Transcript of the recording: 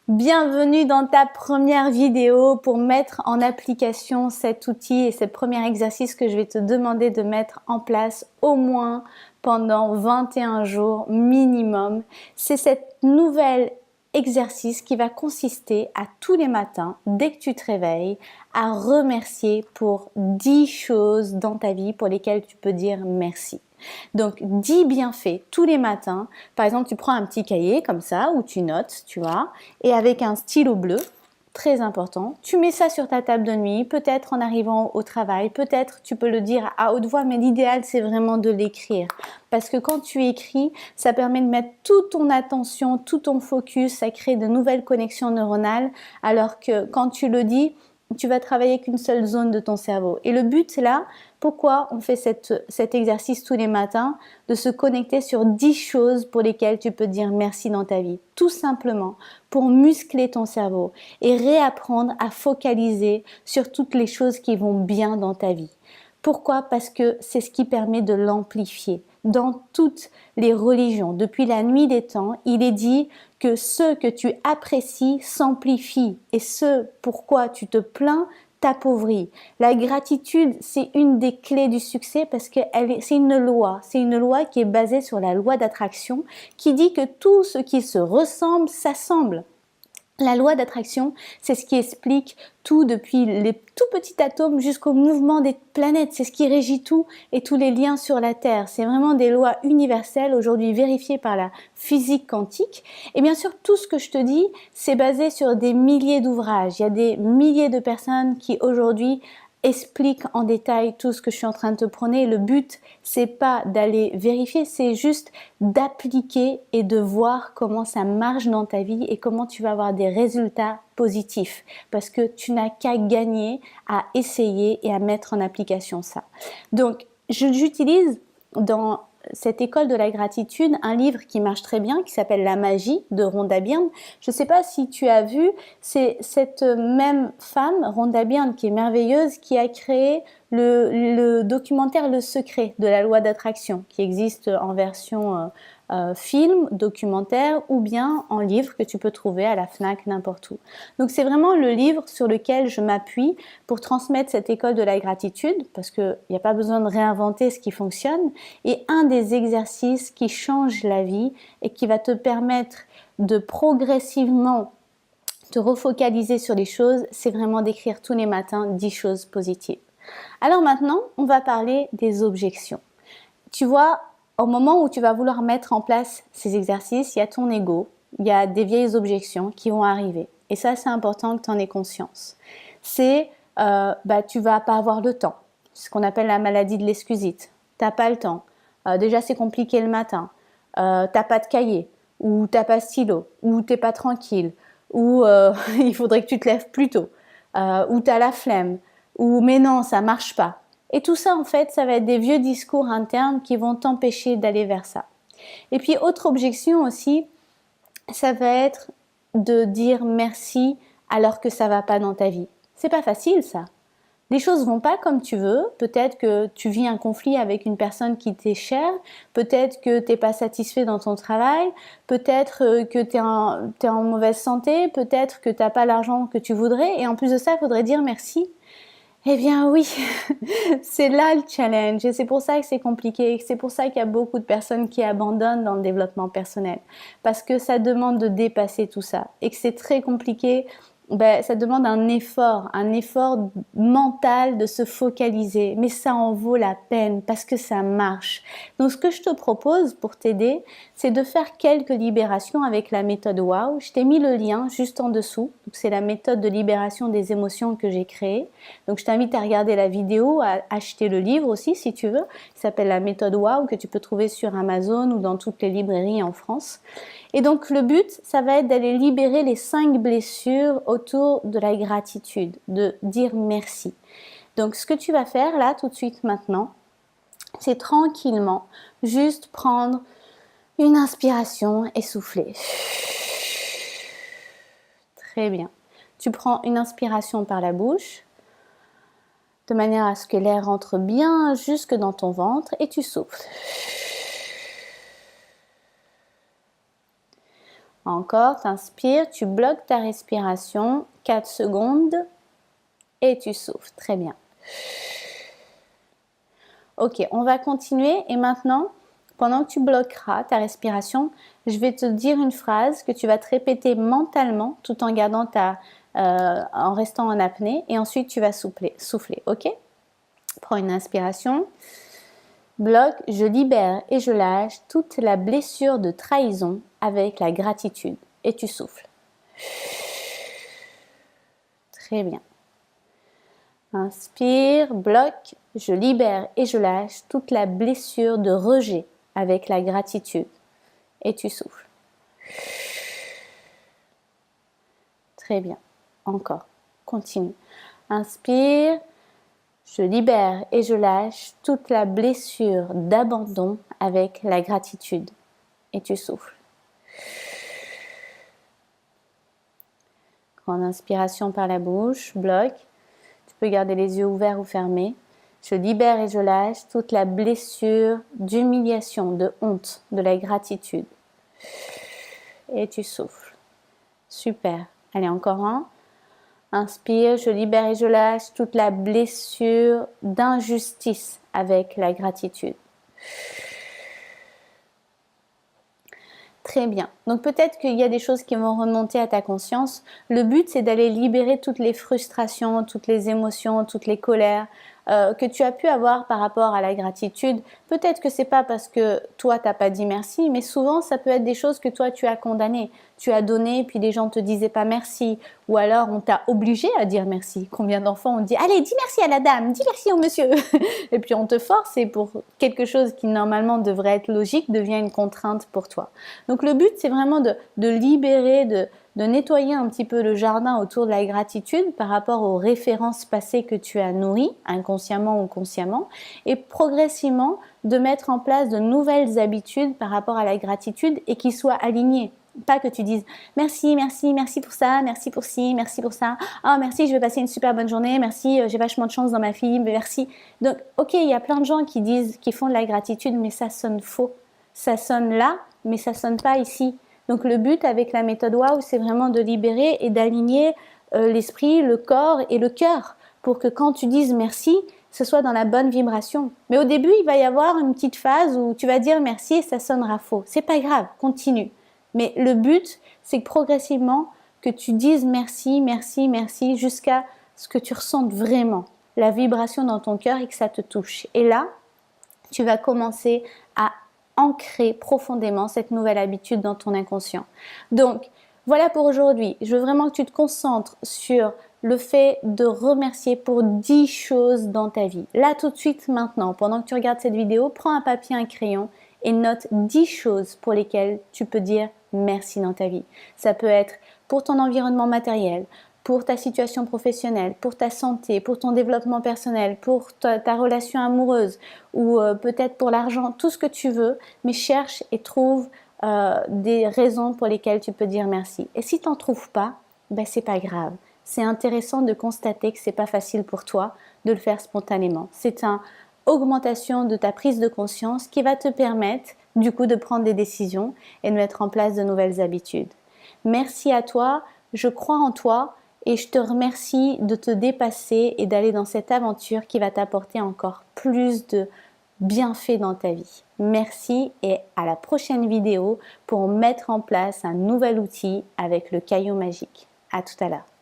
Bienvenue dans ta première vidéo pour mettre en application cet outil et ce premier exercice que je vais te demander de mettre en place au moins pendant 21 jours minimum. C'est cet nouvel exercice qui va consister à tous les matins, dès que tu te réveilles, à remercier pour 10 choses dans ta vie pour lesquelles tu peux dire merci. Donc 10 bienfaits tous les matins. Par exemple, tu prends un petit cahier comme ça où tu notes, tu vois, et avec un stylo bleu, très important, tu mets ça sur ta table de nuit, peut-être en arrivant au travail, peut-être tu peux le dire à haute voix, mais l'idéal c'est vraiment de l'écrire. Parce que quand tu écris, ça permet de mettre toute ton attention, tout ton focus, ça crée de nouvelles connexions neuronales, alors que quand tu le dis, tu vas travailler qu'une seule zone de ton cerveau. Et le but là, pourquoi on fait cet exercice tous les matins, de se connecter sur 10 choses pour lesquelles tu peux dire merci dans ta vie. Tout simplement pour muscler ton cerveau et réapprendre à focaliser sur toutes les choses qui vont bien dans ta vie. Pourquoi? Parce que c'est ce qui permet de l'amplifier. Dans toutes les religions, depuis la nuit des temps, il est dit que ce que tu apprécies s'amplifie et ce pourquoi tu te plains t'appauvrit. La gratitude, c'est une des clés du succès parce que c'est une loi qui est basée sur la loi d'attraction qui dit que tout ce qui se ressemble s'assemble. La loi d'attraction, c'est ce qui explique tout depuis les tout petits atomes jusqu'au mouvement des planètes. C'est ce qui régit tout et tous les liens sur la Terre. C'est vraiment des lois universelles aujourd'hui vérifiées par la physique quantique. Et bien sûr, tout ce que je te dis, c'est basé sur des milliers d'ouvrages. Il y a des milliers de personnes qui aujourd'hui explique en détail tout ce que je suis en train de te prôner. Le but, c'est pas d'aller vérifier, c'est juste d'appliquer et de voir comment ça marche dans ta vie et comment tu vas avoir des résultats positifs. Parce que tu n'as qu'à gagner, à essayer et à mettre en application ça. Donc, j'utilise dans cette école de la gratitude, un livre qui marche très bien, qui s'appelle La magie de Rhonda Byrne. Je ne sais pas si tu as vu, c'est cette même femme, Rhonda Byrne, qui est merveilleuse, qui a créé le documentaire Le Secret de la loi d'attraction, qui existe en version film, documentaire ou bien en livre que tu peux trouver à la FNAC n'importe où. Donc c'est vraiment le livre sur lequel je m'appuie pour transmettre cette école de la gratitude parce qu'il n'y a pas besoin de réinventer ce qui fonctionne et un des exercices qui change la vie et qui va te permettre de progressivement te refocaliser sur les choses, c'est vraiment d'écrire tous les matins 10 choses positives. Alors maintenant, on va parler des objections. Tu vois, au moment où tu vas vouloir mettre en place ces exercices, il y a ton ego, il y a des vieilles objections qui vont arriver. Et ça, c'est important que tu en aies conscience. C'est, tu vas pas avoir le temps. C'est ce qu'on appelle la maladie de l'excusite. T'as pas le temps. Déjà, c'est compliqué le matin. T'as pas de cahier, ou t'as pas de stylo, ou t'es pas tranquille, ou il faudrait que tu te lèves plus tôt, ou t'as la flemme, ou mais non, ça marche pas. Et tout ça, en fait, ça va être des vieux discours internes qui vont t'empêcher d'aller vers ça. Et puis, autre objection aussi, ça va être de dire merci alors que ça va pas dans ta vie. C'est pas facile, ça. Les choses vont pas comme tu veux. Peut-être que tu vis un conflit avec une personne qui t'est chère. Peut-être que t'es pas satisfait dans ton travail. Peut-être que t'es en mauvaise santé. Peut-être que t'as pas l'argent que tu voudrais. Et en plus de ça, il faudrait dire merci. Eh bien oui, c'est là le challenge et c'est pour ça que c'est compliqué et c'est pour ça qu'il y a beaucoup de personnes qui abandonnent dans le développement personnel parce que ça demande de dépasser tout ça et que c'est très compliqué. Ça demande un effort mental de se focaliser, mais ça en vaut la peine parce que ça marche. Donc ce que je te propose pour t'aider, c'est de faire quelques libérations avec la méthode WOW. Je t'ai mis le lien juste en dessous. C'est la méthode de libération des émotions que j'ai créée. Donc je t'invite à regarder la vidéo, à acheter le livre aussi si tu veux. Il s'appelle la méthode WOW que tu peux trouver sur Amazon ou dans toutes les librairies en France. Et donc le but, ça va être d'aller libérer les 5 blessures autour de la gratitude, de dire merci. Donc ce que tu vas faire là tout de suite maintenant, c'est tranquillement juste prendre une inspiration et souffler. Très bien. Tu prends une inspiration par la bouche, de manière à ce que l'air rentre bien jusque dans ton ventre et tu souffles. Encore, t'inspires, tu bloques ta respiration, 4 secondes et tu souffles. Très bien. Ok, on va continuer et maintenant, pendant que tu bloqueras ta respiration, je vais te dire une phrase que tu vas te répéter mentalement tout en gardant en restant en apnée et ensuite tu vas souffler. Ok? Prends une inspiration. Bloque, je libère et je lâche toute la blessure de trahison avec la gratitude. Et tu souffles. Très bien. Inspire, bloque, je libère et je lâche toute la blessure de rejet avec la gratitude. Et tu souffles. Très bien. Encore. Continue. Inspire, je libère et je lâche toute la blessure d'abandon avec la gratitude. Et tu souffles. Grande inspiration par la bouche, bloque. Tu peux garder les yeux ouverts ou fermés. Je libère et je lâche toute la blessure d'humiliation, de honte, de la gratitude. Et tu souffles. Super. Allez, encore un. Inspire, je libère et je lâche toute la blessure d'injustice avec la gratitude. Très bien. Donc peut-être qu'il y a des choses qui vont remonter à ta conscience. Le but, c'est d'aller libérer toutes les frustrations, toutes les émotions, toutes les colères que tu as pu avoir par rapport à la gratitude. Peut-être que c'est pas parce que toi, t'as pas dit merci, mais souvent, ça peut être des choses que toi, tu as condamnées. Tu as donné, puis les gens te disaient pas merci. Ou alors, on t'a obligé à dire merci. Combien d'enfants ont dit « Allez, dis merci à la dame, dis merci au monsieur !» Et puis on te force et pour quelque chose qui normalement devrait être logique, devient une contrainte pour toi. Donc le but, c'est vraiment de libérer, de nettoyer un petit peu le jardin autour de la gratitude par rapport aux références passées que tu as nourries, inconsciemment ou consciemment, et progressivement de mettre en place de nouvelles habitudes par rapport à la gratitude et qui soient alignées. Pas que tu dises merci, merci, merci pour ça, merci pour ci, merci pour ça. Ah merci, je vais passer une super bonne journée, merci, j'ai vachement de chance dans ma fille, merci. Donc ok, il y a plein de gens qui font de la gratitude, mais ça sonne faux. Ça sonne là, mais ça sonne pas ici. Donc le but avec la méthode WOW, c'est vraiment de libérer et d'aligner l'esprit, le corps et le cœur pour que quand tu dises merci, ce soit dans la bonne vibration. Mais au début, il va y avoir une petite phase où tu vas dire merci et ça sonnera faux. C'est pas grave, continue. Mais le but, c'est que progressivement, que tu dises merci, merci, merci, jusqu'à ce que tu ressentes vraiment la vibration dans ton cœur et que ça te touche. Et là, tu vas commencer à ancrer profondément cette nouvelle habitude dans ton inconscient. Donc, voilà pour aujourd'hui. Je veux vraiment que tu te concentres sur le fait de remercier pour 10 choses dans ta vie. Là, tout de suite, maintenant, pendant que tu regardes cette vidéo, prends un papier, un crayon et note 10 choses pour lesquelles tu peux dire merci dans ta vie. Ça peut être pour ton environnement matériel, pour ta situation professionnelle, pour ta santé, pour ton développement personnel, pour ta relation amoureuse ou peut-être pour l'argent, tout ce que tu veux, mais cherche et trouve des raisons pour lesquelles tu peux dire merci. Et si tu n'en trouves pas, ben c'est pas grave. C'est intéressant de constater que c'est pas facile pour toi de le faire spontanément. C'est une augmentation de ta prise de conscience qui va te permettre du coup de prendre des décisions et de mettre en place de nouvelles habitudes. Merci à toi, je crois en toi et je te remercie de te dépasser et d'aller dans cette aventure qui va t'apporter encore plus de bienfaits dans ta vie. Merci et à la prochaine vidéo pour mettre en place un nouvel outil avec le caillou magique. À tout à l'heure.